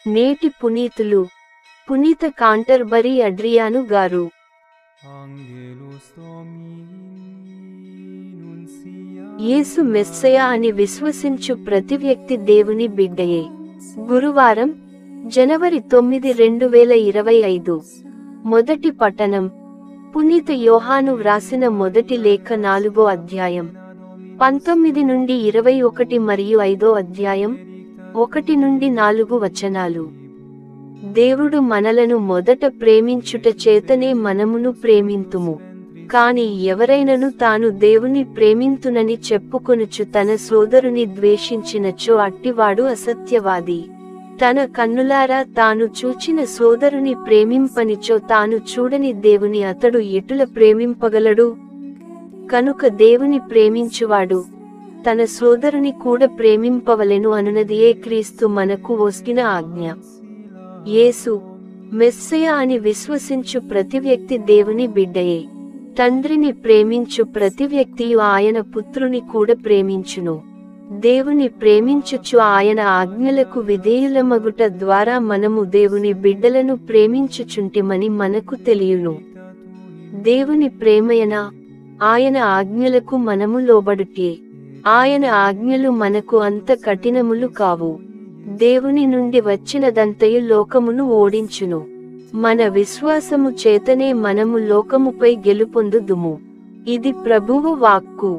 నేటి పునీతులు పునీత కాంటర్బరీ అడ్రియాను గారు. యేసు మెస్సయా అని విశ్వసించు ప్రతి వ్యక్తి దేవుని బిడ్డయే. గురువారం, జనవరి 9, 2025. మొదటి పఠనం పునీత యోహాను వ్రాసిన మొదటి లేఖ 4వ అధ్యాయం 19 నుండి 21 మరియు 5వ అధ్యాయం 1 నుండి 4 వచనాలు. దేవుడు మనలను మొదట ప్రేమించుట చేతనే మనమును ప్రేమింతుము. కాని ఎవరైనను తాను దేవుని ప్రేమింతునని చెప్పుకొనుచు తన సోదరుని ద్వేషించినచో అట్టివాడు అసత్యవాది. తన కన్నులారా తాను చూచిన సోదరుని ప్రేమింపనిచో తాను చూడని దేవుని అతడు ఎటుల ప్రేమింపగలడు? కనుక దేవుని ప్రేమించువాడు తన సోదరుని కూడా ప్రేమింపవలెను అనునదియే క్రీస్తు మనకు ఒస్గిన ఆజ్ఞ. యేసు మెస్సయా అని విశ్వసించు ప్రతి వ్యక్తి దేవుని బిడ్డయే. తండ్రిని ప్రేమించు ప్రతి వ్యక్తియు ఆయన పుత్రుని కూడా ప్రేమించును. దేవుని ప్రేమించుచు ఆయన ఆజ్ఞలకు విధేయులమగుట ద్వారా మనము దేవుని బిడ్డలను ప్రేమించుచుంటిమని మనకు తెలియును. దేవుని ప్రేమయనా ఆయన ఆజ్ఞలకు మనము లోబడుటే. ఆయన ఆజ్ఞలు మనకు అంత కఠినములు కావు. దేవుని నుండి వచ్చినదంతయు లోకమును ఓడించును. మన విశ్వాసము చేతనే మనము లోకముపై గెలుపొందుదుము. ఇది ప్రభువు వాక్కు.